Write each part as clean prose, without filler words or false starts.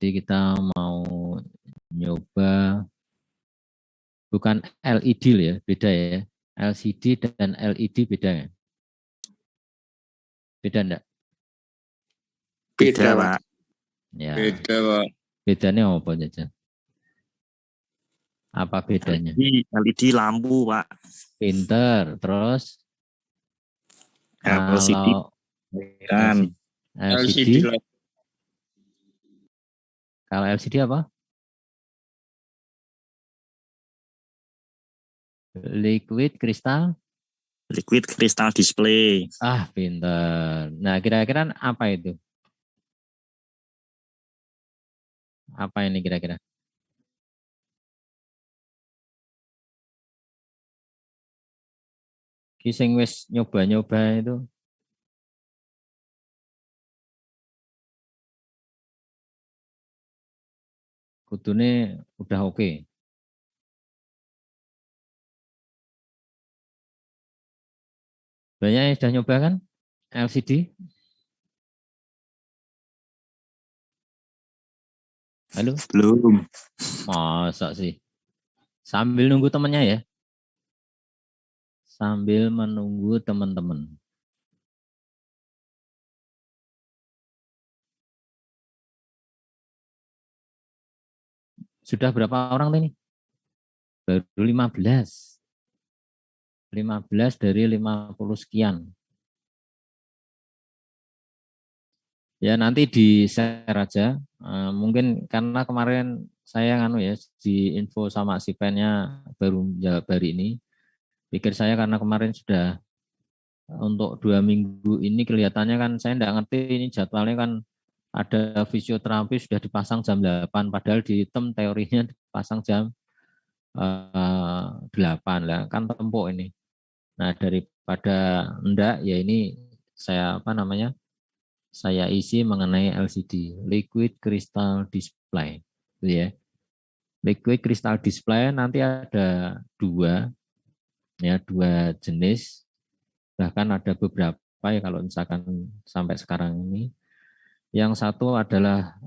Jadi kita mau nyoba bukan LED ya, beda ya. LCD dan LED beda ya? Beda enggak? Beda, Pak. Ya. Beda, Pak. Bedanya apa aja? Apa bedanya? LED lampu, Pak. Pinter. Terus LCD kalau kan LCD, LCD kalau LCD apa? Liquid crystal. liquid crystal display. Ah, pinter. Nah, kira-kira apa itu? Apa ini kira-kira? Kising wis nyoba-nyoba itu. Kudune udah oke. Banyak yang sudah nyoba kan? LCD? Halo? Belum. Masa sih? Sambil nunggu temannya ya? Sambil menunggu teman-teman. Sudah berapa orang ini? Baru 15. 15 dari 50 sekian. Ya nanti di share aja. Mungkin karena kemarin saya di info sama si pennya baru jawab hari ini. Pikir saya karena kemarin sudah untuk 2 minggu ini kelihatannya kan saya tidak ngerti ini jadwalnya kan ada fisioterapi sudah dipasang jam 8 padahal di tem teorinya dipasang jam 8 lah kan tempuk ini. Nah daripada enggak ya ini saya saya isi mengenai LCD, liquid crystal display, gitu ya. Liquid crystal display nanti ada dua jenis, bahkan ada beberapa ya kalau misalkan sampai sekarang ini. Yang satu adalah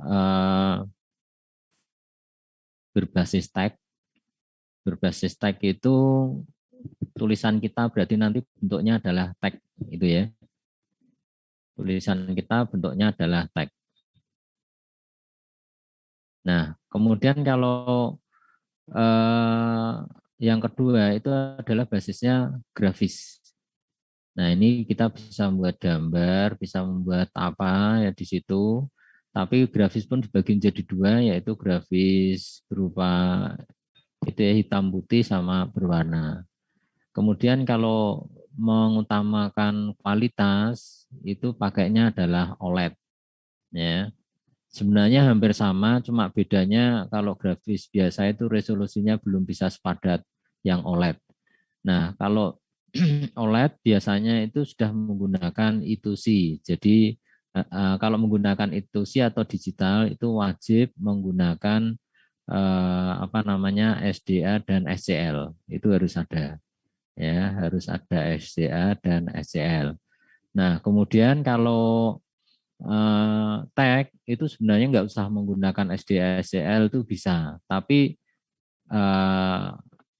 berbasis tag. Berbasis tag itu tulisan kita berarti nanti bentuknya adalah tag, itu ya. Tulisan kita bentuknya adalah tag. Nah, kemudian kalau yang kedua itu adalah basisnya grafis. Nah, ini kita bisa membuat gambar, bisa membuat apa ya di situ. Tapi grafis pun dibagi menjadi dua, yaitu grafis berupa itu ya, hitam putih sama berwarna. Kemudian kalau mengutamakan kualitas itu pakainya adalah OLED ya. Sebenarnya hampir sama, cuma bedanya kalau grafis biasa itu resolusinya belum bisa sepadat yang OLED. Nah, kalau OLED biasanya itu sudah menggunakan I2C. Jadi kalau menggunakan I2C atau digital itu wajib menggunakan SDA dan SCL. Itu harus ada. Ya, harus ada SDA dan SCL. Nah, kemudian kalau tag itu sebenarnya nggak usah menggunakan SDA/SCL itu bisa, tapi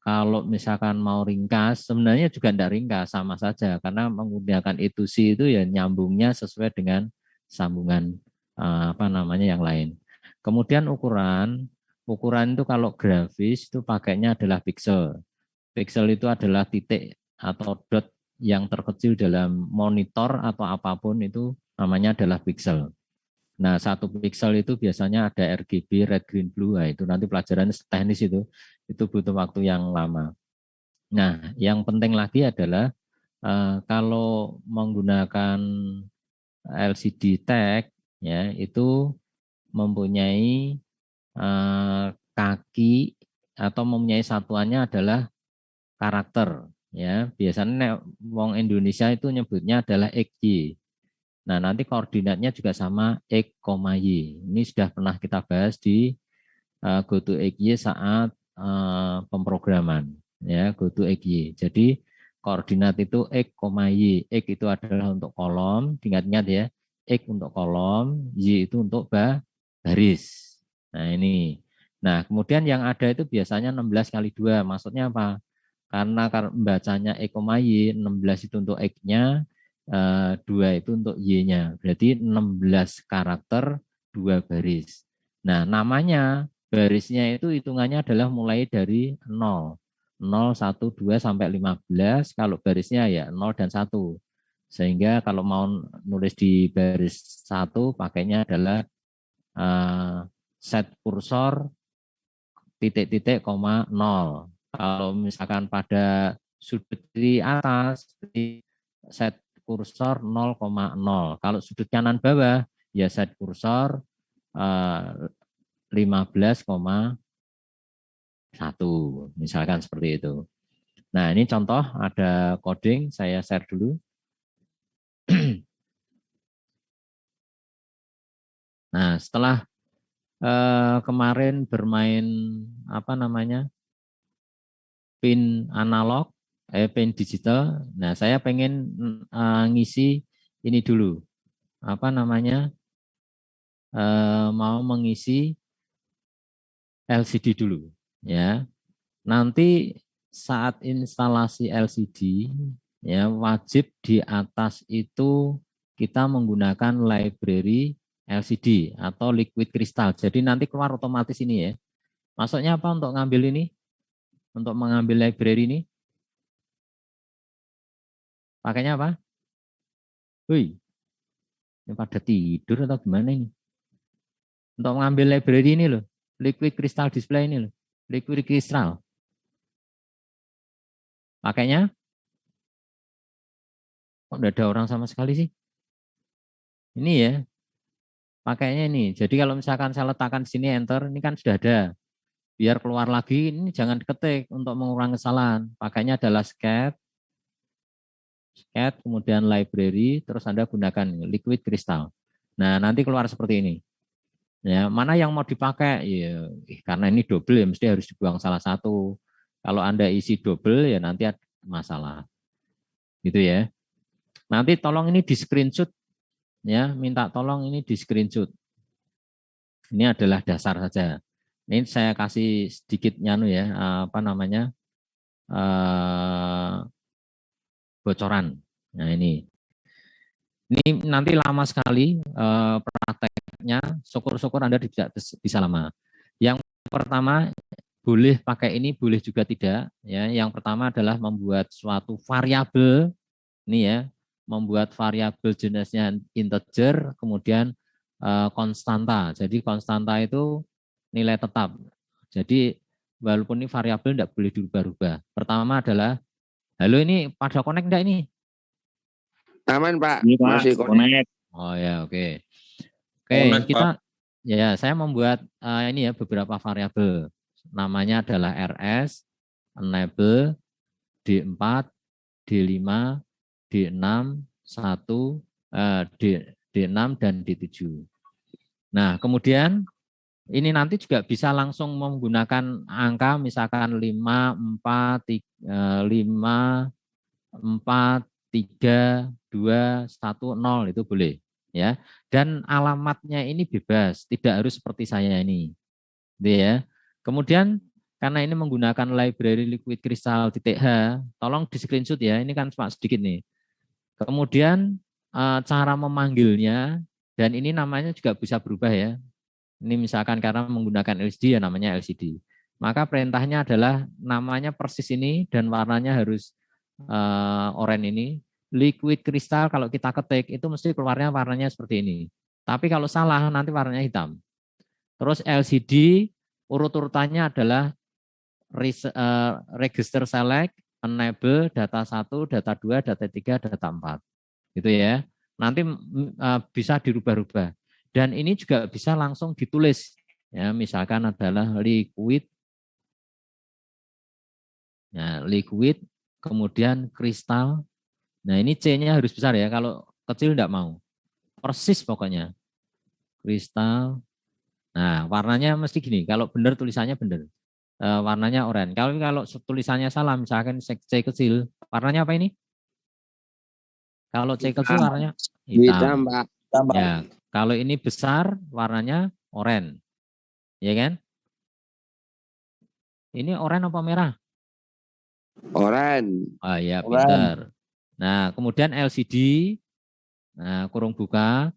kalau misalkan mau ringkas sebenarnya juga tidak ringkas sama saja karena menggunakan I2C itu ya nyambungnya sesuai dengan sambungan yang lain. Kemudian ukuran itu kalau grafis itu pakainya adalah pixel. Pixel itu adalah titik atau dot yang terkecil dalam monitor atau apapun itu namanya adalah pixel. Nah, 1 pixel itu biasanya ada RGB, red, green, blue. Nah, itu nanti pelajaran teknis itu butuh waktu yang lama. Nah, yang penting lagi adalah kalau menggunakan LCD tag ya itu mempunyai kaki atau mempunyai satuannya adalah karakter ya. Biasanya wong Indonesia itu nyebutnya adalah XY. Nah, nanti koordinatnya juga sama X, Y. Ini sudah pernah kita bahas di GoToXY saat pemrograman. Ya, GoToXY. Jadi, koordinat itu X, Y. X itu adalah untuk kolom, ingat-ingat ya. X untuk kolom, Y itu untuk baris. Nah ini. Nah kemudian yang ada itu biasanya 16 kali 2. Maksudnya apa? Karena bacanya E, Y, 16 itu untuk X-nya, 2 itu untuk Y-nya. Berarti 16 karakter, 2 baris. Nah namanya barisnya itu hitungannya adalah mulai dari 0. 0, 1, 2 sampai 15. Kalau barisnya ya 0 dan 1. Sehingga kalau mau nulis di baris 1 pakainya adalah set kursor titik-titik koma 0. Kalau misalkan pada sudut di atas set kursor 0,0. Kalau sudut kanan bawah ya set kursor 15,1. Misalkan seperti itu. Nah ini contoh ada coding, saya share dulu. Nah setelah kemarin bermain apa namanya pin analog, pin digital. Nah saya pengen ngisi ini dulu, apa namanya mau mengisi LCD dulu, ya. Nanti saat instalasi LCD, ya wajib di atas itu kita menggunakan library LCD atau liquid crystal. Jadi nanti keluar otomatis ini ya. Maksudnya apa untuk ngambil ini? Untuk mengambil library ini? Pakainya apa? Wih, ini pada tidur atau gimana ini? Untuk mengambil library ini loh, liquid crystal display ini loh, liquid crystal. Pakainya? Kok enggak ada orang sama sekali sih? Ini ya, pakainya ini. Jadi kalau misalkan saya letakkan di sini enter, ini kan sudah ada. Biar keluar lagi, ini jangan ketik untuk mengurangi kesalahan. Pakainya adalah scat, kemudian library, terus Anda gunakan liquid crystal. Nah, nanti keluar seperti ini. Ya, mana yang mau dipakai? Ya, karena ini double ya mesti harus dibuang salah satu. Kalau Anda isi double ya nanti ada masalah. Gitu ya. Nanti tolong ini di screenshot ya, minta tolong ini di screenshot. Ini adalah dasar saja. Ini saya kasih sedikit nyanu ya, apa namanya? Bocoran. Nah, ini nanti lama sekali prakteknya, syukur-syukur Anda bisa lama. Yang pertama boleh pakai ini, boleh juga tidak. Ya, yang pertama adalah membuat suatu variabel, ini ya, membuat variabel jenisnya integer, kemudian konstanta. Jadi konstanta itu nilai tetap. Jadi walaupun ini variabel tidak boleh dirubah-rubah. Pertama adalah, halo ini pada connect enggak ini? Aman Pak, Ini Pak, masih connect. Oh ya, oke. Oke, kita ya saya membuat ini ya beberapa variabel. Namanya adalah rs, enable, D4, D5, D6, 1, D6 dan D7. Nah, kemudian ini nanti juga bisa langsung menggunakan angka misalkan 5, 4, 5, 4, 3, 2, 1, 0 itu boleh. Ya, dan alamatnya ini bebas, tidak harus seperti saya ini. Gitu ya. Kemudian karena ini menggunakan library liquid crystal .h, tolong di screenshot ya, ini kan cuma sedikit nih. Kemudian cara memanggilnya, dan ini namanya juga bisa berubah ya. Ini misalkan karena menggunakan LCD ya namanya LCD. Maka perintahnya adalah namanya persis ini dan warnanya harus oranye ini. Liquid crystal kalau kita ketik itu mesti keluarnya warnanya seperti ini. Tapi kalau salah nanti warnanya hitam. Terus LCD urut-urutannya adalah register select, enable, data 1, data 2, data 3, data 4. Gitu ya. Nanti bisa dirubah-rubah. Dan ini juga bisa langsung ditulis. Ya, misalkan adalah liquid, ya, liquid, kemudian kristal. Nah ini C-nya harus besar ya, kalau kecil enggak mau. Persis pokoknya. Kristal. Nah warnanya mesti gini, kalau benar tulisannya benar. Warnanya oranye. Kalau tulisannya salah, misalkan C kecil, warnanya apa ini? Kalau C kecil warnanya hitam. Pak. Ya, kalau ini besar warnanya oranye. Ya kan? Ini oranye apa merah? Oranye. Oh ya, Oranye. pinter. Nah, kemudian LCD, nah kurung buka,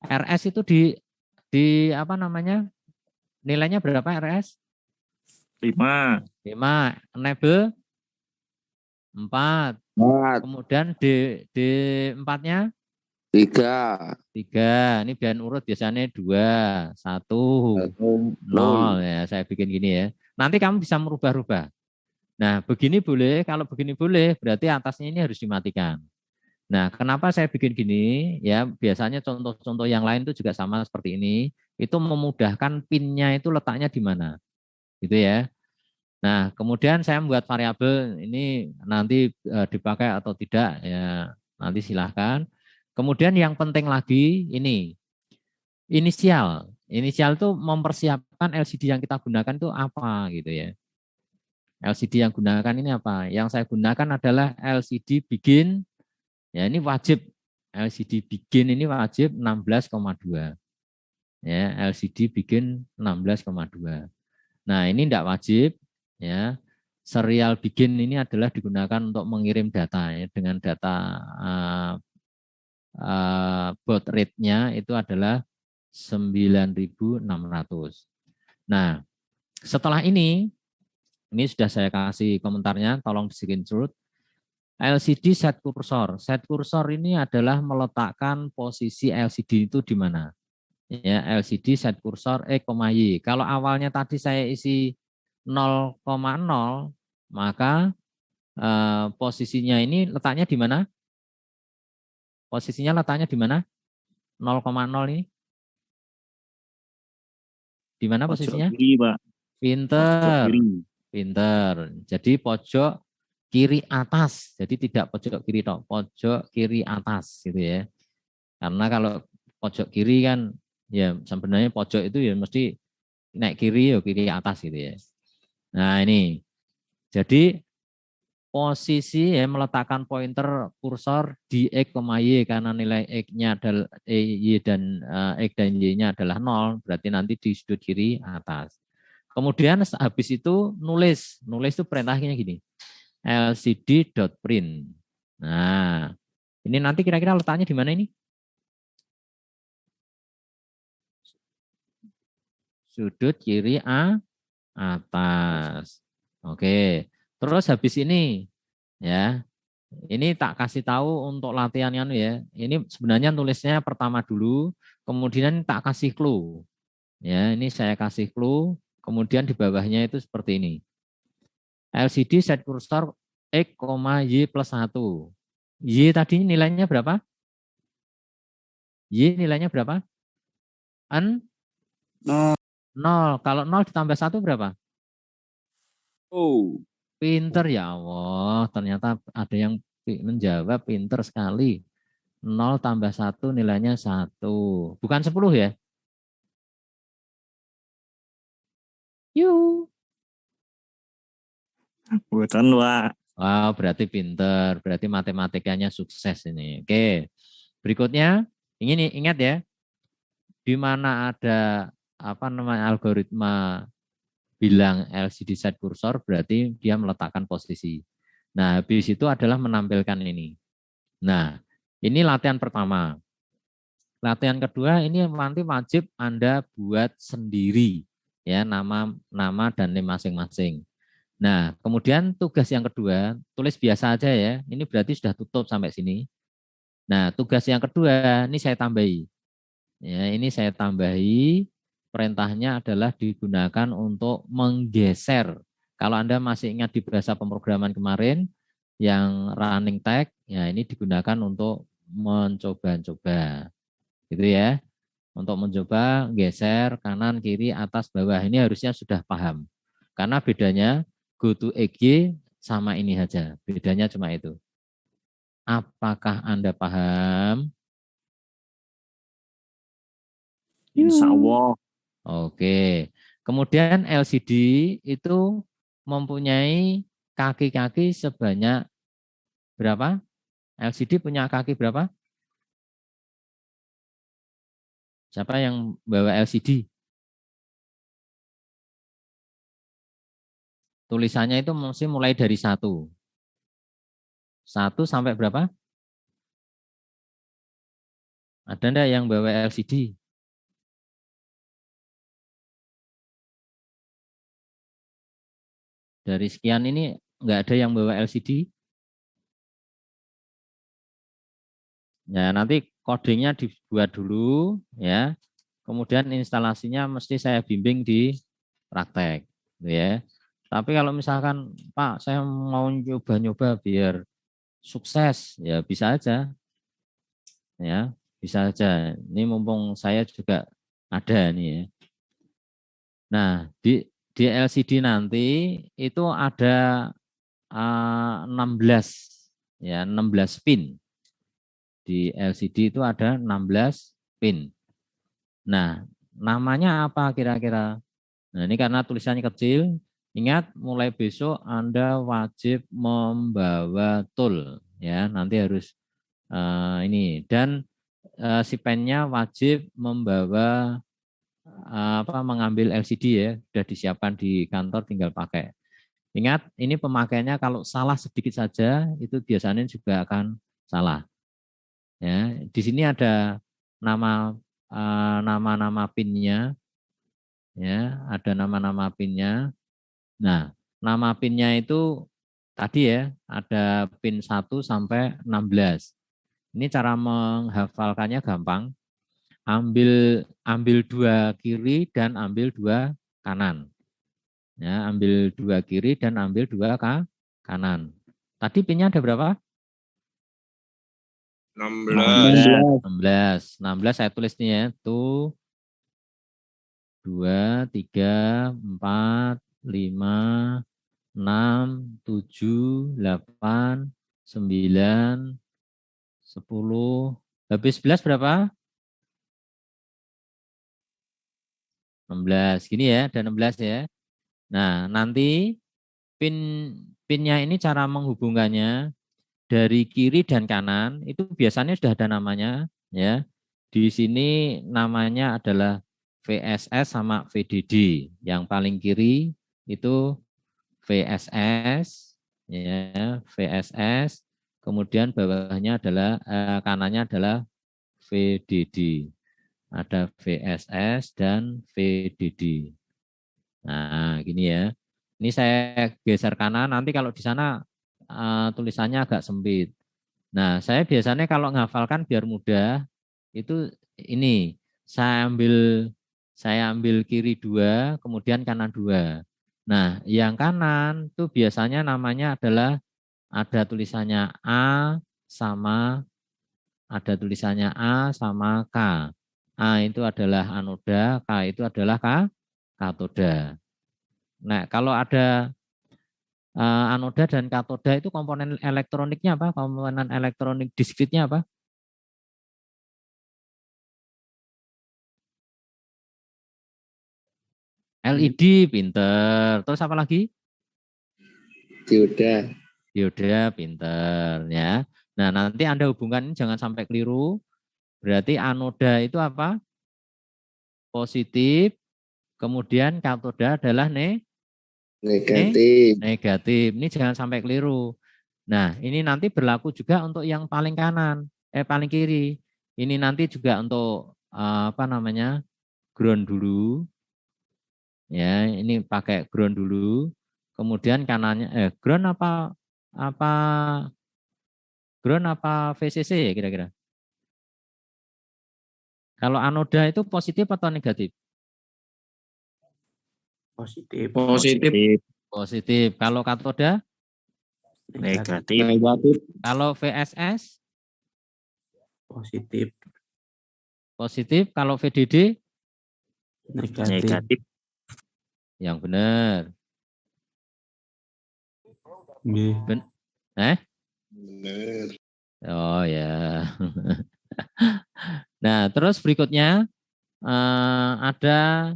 RS itu di apa namanya? Nilainya berapa RS? 5. 5. Enable 4. 4. Kemudian D 4-nya 3. 3. Ini biar urut biasanya 2, 1, 0 ya. Saya bikin gini ya. Nanti kamu bisa merubah-rubah. Nah, begini boleh, kalau begini boleh, berarti atasnya ini harus dimatikan. Nah, kenapa saya bikin gini? Ya, biasanya contoh-contoh yang lain itu juga sama seperti ini. Itu memudahkan pinnya itu letaknya di mana. Gitu ya. Nah, kemudian saya membuat variabel ini nanti dipakai atau tidak ya, nanti silahkan. Kemudian yang penting lagi ini inisial. Inisial itu mempersiapkan LCD yang kita gunakan itu apa gitu ya. LCD yang gunakan ini apa? Yang saya gunakan adalah LCD begin. Ya ini wajib. LCD begin ini wajib 16,2. Ya, LCD begin 16,2. Nah, ini tidak wajib. Ya, serial begin ini adalah digunakan untuk mengirim data ya, dengan data baud rate-nya itu adalah 9.600. Nah, setelah ini sudah saya kasih komentarnya, tolong di screenshot. LCD set kursor. Set kursor ini adalah meletakkan posisi LCD itu di mana. Ya, LCD set kursor Y. Kalau awalnya tadi saya isi 0,0, maka posisinya ini letaknya di mana? Posisinya letaknya di mana? 0,0 ini? Di mana posisinya? Pojok kiri, Pak. Pojok Pinter. kiri. Pinter. Jadi pojok kiri atas. Jadi tidak pojok kiri dong, pojok kiri atas gitu ya. Karena kalau pojok kiri kan ya sebenarnya pojok itu ya mesti naik kiri ya kiri atas gitu ya. Nah, ini. Jadi posisi ya meletakkan pointer kursor di X, Y karena nilai X-nya adalah Y dan X dan Y-nya adalah 0, berarti nanti di sudut kiri atas. Kemudian habis itu nulis itu perintahnya gini. lcd.print. Nah, ini nanti kira-kira letaknya di mana ini? Sudut kiri atas. Oke. Terus habis ini ya. Ini tak kasih tahu untuk latihannya ya. Ini sebenarnya tulisnya pertama dulu, kemudian tak kasih clue. Ya, ini saya kasih clue, kemudian di bawahnya itu seperti ini. LCD set kursor X, Y plus 1. Y tadi nilainya berapa? Y nilainya berapa? 0. Kalau 0 ditambah 1 berapa? Oh. Pinter ya Allah. Ternyata ada yang menjawab pinter sekali. 0 tambah 1 nilainya 1. Bukan 10 ya? Yuk. Buatan, Pak. Wow, berarti pinter. Berarti matematikanya sukses ini. Oke. Berikutnya, ini ingat ya. Di mana ada apa namanya algoritma bilang LCD set kursor berarti dia meletakkan posisi. Nah, habis itu adalah menampilkan ini. Nah, ini latihan pertama. Latihan kedua ini nanti wajib Anda buat sendiri ya nama dan name masing-masing. Nah, kemudian tugas yang kedua, tulis biasa aja ya. Ini berarti sudah tutup sampai sini. Nah, tugas yang kedua ini saya tambahi. Ya, ini saya tambahi, perintahnya adalah digunakan untuk menggeser. Kalau Anda masih ingat di bahasa pemrograman kemarin, yang running tag, ya ini digunakan untuk mencoba-coba. Gitu ya. Untuk mencoba geser kanan, kiri, atas, bawah. Ini harusnya sudah paham. Karena bedanya go to EG sama ini saja. Bedanya cuma itu. Apakah Anda paham? Insya Allah. Oke. Kemudian LCD itu mempunyai kaki-kaki sebanyak berapa? LCD punya kaki berapa? Siapa yang bawa LCD? tulisannya itu mesti mulai dari 1. 1 sampai berapa? Ada enggak yang bawa LCD? Dari sekian ini enggak ada yang bawa LCD? Ya, nanti codingnya dibuat dulu ya. Kemudian instalasinya mesti saya bimbing di praktek, gitu ya. Tapi kalau misalkan Pak, saya mau nyoba-nyoba biar sukses, ya bisa aja, ya bisa aja. Ini mumpung saya juga ada nih ya. Nah di LCD nanti itu ada 16 ya 16 pin. Di LCD itu ada 16 pin. Nah, namanya apa kira-kira? Nah, ini karena tulisannya kecil, ingat mulai besok Anda wajib membawa tool ya. Nanti harus ini dan si pennya wajib membawa mengambil LCD ya, sudah disiapkan di kantor tinggal pakai. Ingat, ini pemakaiannya kalau salah sedikit saja itu biasanya juga akan salah. Ya, di sini ada nama-nama pinnya, ya, ada nama-nama pinnya. Nah, nama pinnya itu tadi ya, ada pin 1 sampai 16. Ini cara menghafalkannya gampang. Ambil 2 kiri dan ambil 2 kanan. Ya, ambil 2 kiri dan ambil 2 kanan. Tadi pinnya ada berapa? 16 saya tulis nih ya. Tuh 2, 3, 4, 5, 6, 7, 8, 9, 10. Habis 11 berapa? 16. Gini ya, ada 16 ya. Nah, nanti pinnya ini cara menghubungkannya dari kiri dan kanan itu biasanya sudah ada namanya ya. Di sini namanya adalah VSS sama VDD. Yang paling kiri itu VSS ya, VSS. Kemudian bawahnya adalah kanannya adalah VDD. Ada VSS dan VDD. Nah, gini ya. Ini saya geser kanan, nanti kalau di sana tulisannya agak sempit. Nah, saya biasanya kalau ngafalkan biar mudah, itu ini, saya ambil kiri 2, kemudian kanan 2. Nah, yang kanan tuh biasanya namanya adalah ada tulisannya ada tulisannya A sama K. A itu adalah anoda, K itu adalah katoda. Nah, kalau ada anoda dan katoda itu komponen elektroniknya apa? Komponen elektronik diskritnya apa? LED, pinter. Terus apa lagi? Dioda. Dioda, pinter ya. Nah, nanti Anda hubungkan ini jangan sampai keliru. Berarti anoda itu apa? Positif. Kemudian katoda adalah Negatif. negatif. Ini jangan sampai keliru. Nah, ini nanti berlaku juga untuk yang paling kanan, paling kiri. Ini nanti juga untuk ground dulu. Ya, ini pakai ground dulu. Kemudian kanannya ground apa ground apa VCC ya kira-kira? Kalau anoda itu positif atau negatif? Positif. Positif. Kalau katoda? Negatif. Kalau VSS? Positif. Positif. Kalau VDD? Negatif. Yang benar. Benar. Oh ya. Nah, terus berikutnya ada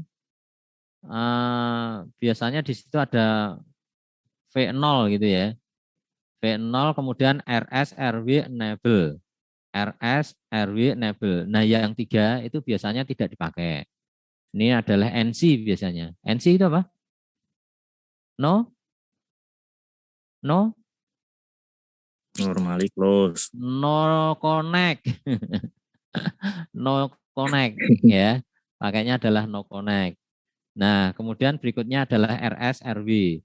biasanya di situ ada V0 gitu ya. V0 kemudian RS, RW, enable. RS, RW, enable. Nah, yang 3 itu biasanya tidak dipakai. Ini adalah NC biasanya. NC itu apa? No? No Normally close. connect. No connect ya. Pakainya adalah no connect. Nah, kemudian berikutnya adalah RS RW.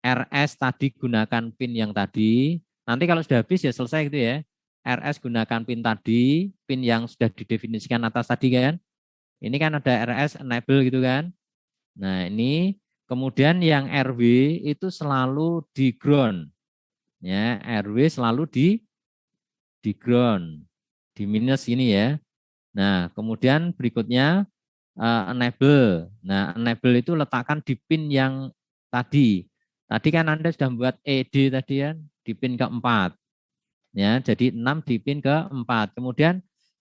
RS tadi gunakan pin yang tadi. Nanti kalau sudah habis ya selesai gitu ya. RS gunakan pin tadi, pin yang sudah didefinisikan atas tadi kan. Ini kan ada RS enable gitu kan. Nah, ini kemudian yang RW itu selalu di ground. Ya, RW selalu di ground. Di minus ini ya. Nah, kemudian berikutnya enable. Nah, enable itu letakkan di pin yang tadi. Tadi kan Anda sudah membuat ED tadi kan, di pin keempat. Ya, jadi 6 di pin keempat. Kemudian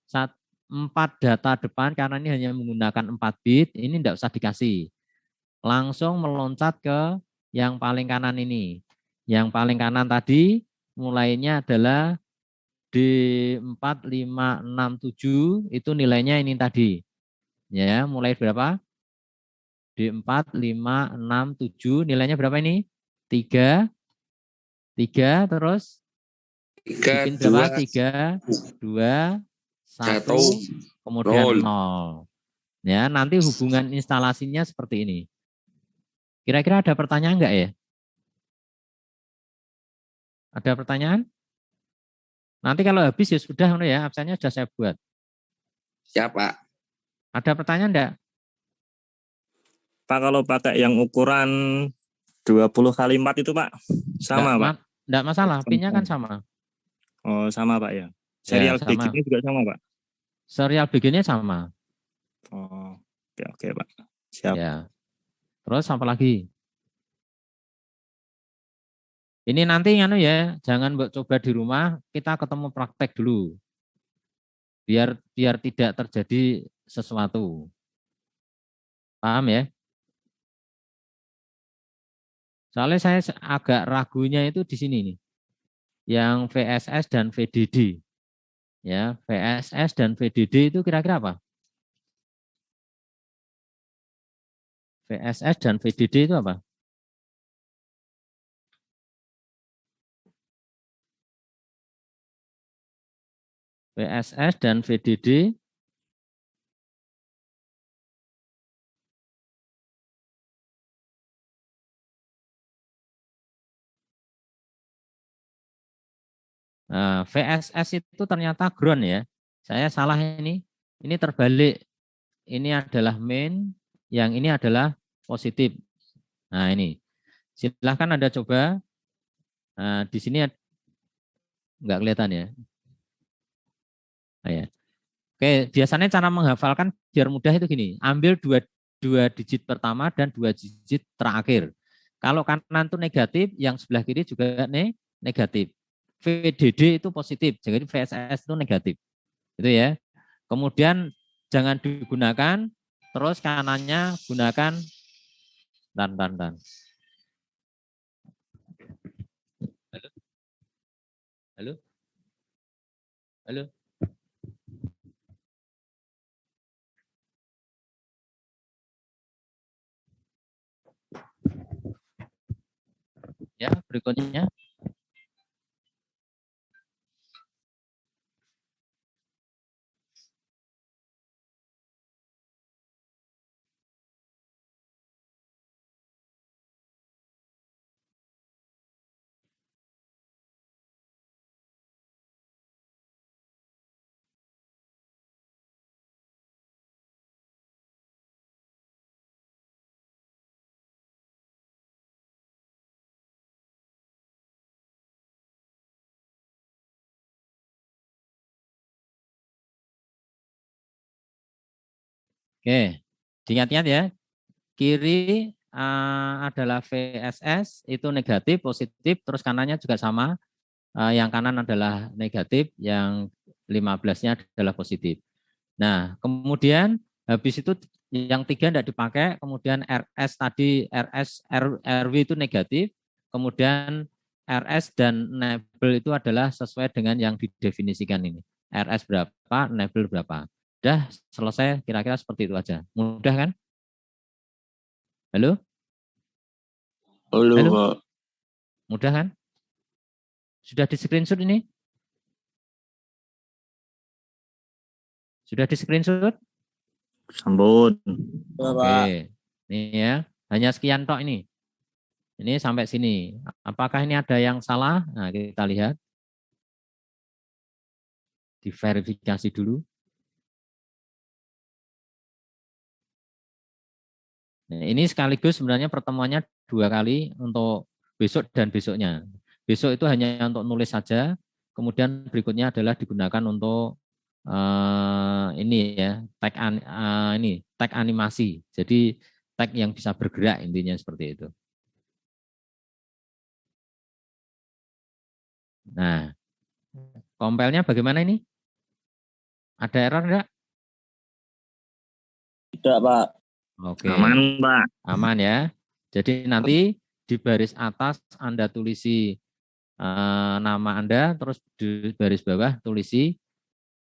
4 data depan karena ini hanya menggunakan 4 bit, ini tidak usah dikasih. Langsung meloncat ke yang paling kanan ini. Yang paling kanan tadi mulainya adalah D4, 5, 6, 7 itu nilainya ini tadi. Ya, mulai berapa? D4, 5, 6, 7 nilainya berapa ini? 3, 3 terus 3, bikin berapa? 2, 3, 2, 1, 1, kemudian 0. 0. Ya, nanti hubungan instalasinya seperti ini. Kira-kira ada pertanyaan enggak ya? Ada pertanyaan? Nanti kalau habis ya sudah ya, absennya sudah saya buat. Siapa? Ada pertanyaan enggak? Pak, kalau pakai yang ukuran 20 kali 4 itu Pak, sama Pak? Enggak masalah, pinnya kan sama. Oh, sama Pak ya. Serial Ya, sama. BG-nya juga sama Pak? Serial BG-nya sama. Oh, oke Pak. Siap. Ya. Terus apa lagi? Ini nanti ya, jangan coba di rumah, kita ketemu praktek dulu. Biar tidak terjadi sesuatu. Paham ya? Soalnya saya agak ragunya itu di sini nih. Yang VSS dan VDD. Ya, VSS dan VDD itu kira-kira apa? VSS dan VDD itu apa? VSS dan VDD nah, VSS itu ternyata ground ya. Saya salah ini. Ini terbalik. Ini adalah main, yang ini adalah positif. Nah, ini. Silahkan Anda coba. Nah, di sini nggak kelihatan ya. Nah, ya. Oke, biasanya cara menghafalkan biar mudah itu gini. Ambil dua digit pertama dan 2 digit terakhir. Kalau kanan itu negatif, yang sebelah kiri juga negatif. VDD itu positif, jadi VSS itu negatif. Itu ya. Kemudian jangan digunakan, terus kanannya gunakan dan. Halo? Halo? Halo? Ya, berikutnya. Oke, diingat-ingat ya. Kiri adalah VSS, itu negatif, positif, terus kanannya juga sama. Yang kanan adalah negatif, yang 15-nya adalah positif. Nah, kemudian habis itu yang 3 tidak dipakai, kemudian RS tadi, RW itu negatif, kemudian RS dan enable itu adalah sesuai dengan yang didefinisikan ini. RS berapa, enable berapa. Udah selesai, kira-kira seperti itu aja. Mudah kan? Halo? Halo, Halo? Pak. Mudah kan? Sudah di screenshot ini? Sudah di screenshot? Sambut. Oke. Ini ya, hanya sekian tok ini. Ini sampai sini. Apakah ini ada yang salah? Nah, kita lihat. Diverifikasi dulu. Nah, ini sekaligus sebenarnya pertemuannya 2 kali untuk besok dan besoknya. Besok itu hanya untuk nulis saja, kemudian berikutnya adalah digunakan untuk ini ya, tag animasi. Jadi tag yang bisa bergerak, intinya seperti itu. Nah, kompilnya bagaimana ini? Ada error enggak? Tidak, Pak. Oke. Aman, Pak. Aman ya. Jadi nanti di baris atas Anda tulisi nama Anda, terus di baris bawah tulisi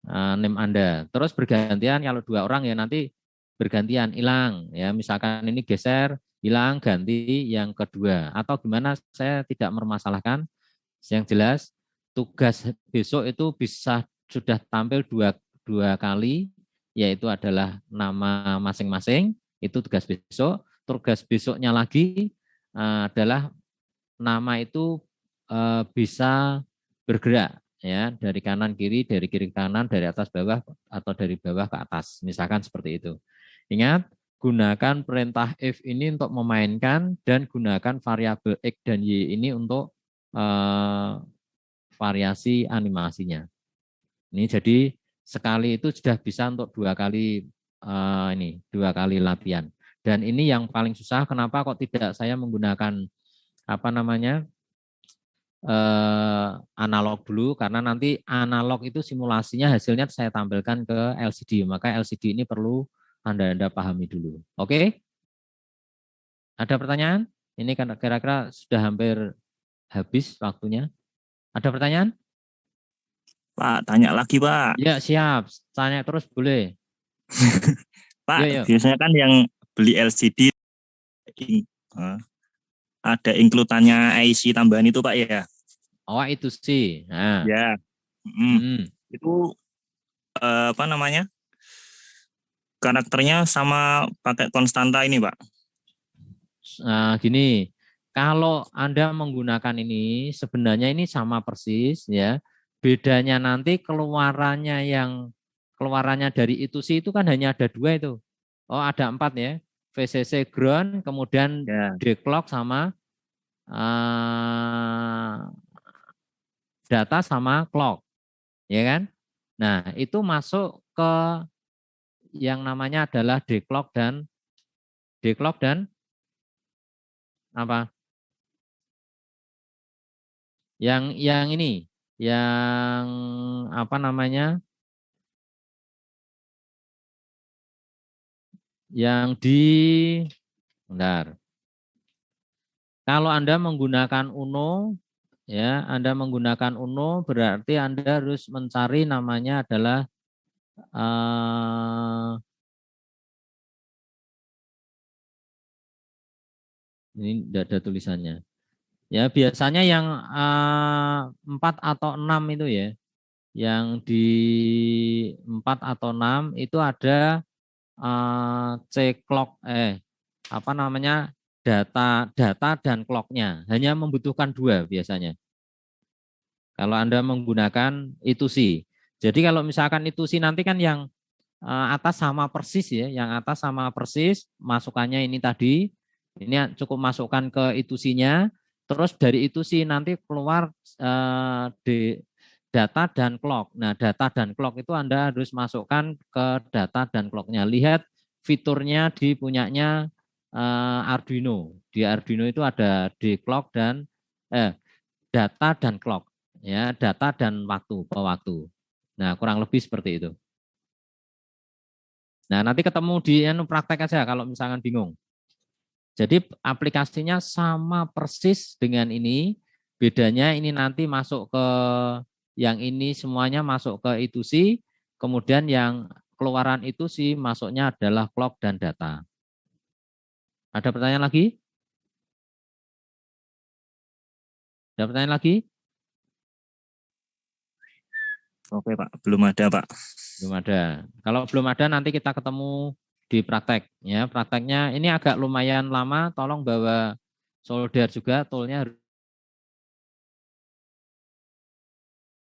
name Anda. Terus bergantian, kalau 2 orang ya nanti bergantian, hilang ya. Misalkan ini geser, hilang, ganti yang kedua. Atau gimana, saya tidak mempermasalahkan. Yang jelas tugas besok itu bisa sudah tampil dua kali, yaitu adalah nama masing-masing, itu tugas besok. Tugas besoknya lagi adalah nama itu bisa bergerak ya, dari kanan kiri, dari kiri ke kanan, dari atas bawah, atau dari bawah ke atas, misalkan seperti itu. Ingat, gunakan perintah if ini untuk memainkan, dan gunakan variabel x dan y ini untuk variasi animasinya. Ini jadi sekali itu sudah bisa untuk 2 kali 2 kali latihan. Dan ini yang paling susah. Kenapa kok tidak saya menggunakan analog dulu? Karena nanti analog itu simulasinya hasilnya saya tampilkan ke LCD. Maka LCD ini perlu Anda pahami dulu. Oke? Ada pertanyaan? Ini kan kira-kira sudah hampir habis waktunya. Ada pertanyaan? Pak, tanya lagi, Pak. Ya, siap. Tanya terus boleh. Pak, Yo. biasanya kan yang beli LCD ada include-nya IC tambahan itu, Pak, ya? Oh, itu sih. Nah. Ya. Itu apa namanya? Karakternya sama pakai konstanta ini, Pak. Nah, gini. Kalau Anda menggunakan ini, sebenarnya ini sama persis ya. Bedanya nanti keluarannya dari itu sih itu kan hanya ada 2 itu. Oh, ada 4 ya. VCC ground, kemudian Ya. declock sama data sama clock. Ya kan? Nah, itu masuk ke yang namanya adalah declock dan apa? Yang ini, yang apa namanya? Yang bentar. Kalau Anda menggunakan UNO, ya, Anda menggunakan UNO berarti Anda harus mencari namanya adalah ini tidak ada tulisannya. Ya, biasanya yang 4 atau 6 itu ya. Yang di 4 atau 6 itu ada clock data dan clocknya. Hanya membutuhkan 2 biasanya. Kalau Anda menggunakan itu sih. Jadi kalau misalkan itu sih nanti kan yang atas sama persis ya, yang atas sama persis, masukannya ini tadi, ini cukup masukkan ke itusinya, terus dari itu sih nanti keluar di data dan clock. Nah, data dan clock itu Anda harus masukkan ke data dan clocknya. Lihat fiturnya di punyanya Arduino. Di Arduino itu ada di clock dan data dan clock, ya, data dan waktu. Nah, kurang lebih seperti itu. Nah, nanti ketemu di praktek aja kalau misalkan bingung. Jadi aplikasinya sama persis dengan ini, bedanya ini nanti masuk ke yang ini semuanya masuk ke itu sih, kemudian yang keluaran itu sih masuknya adalah clock dan data. Ada pertanyaan lagi? Ada pertanyaan lagi? Oke Pak, belum ada Pak. Belum ada. Kalau belum ada nanti kita ketemu di praktek ya. Prakteknya ini agak lumayan lama, tolong bawa solder juga, toolnya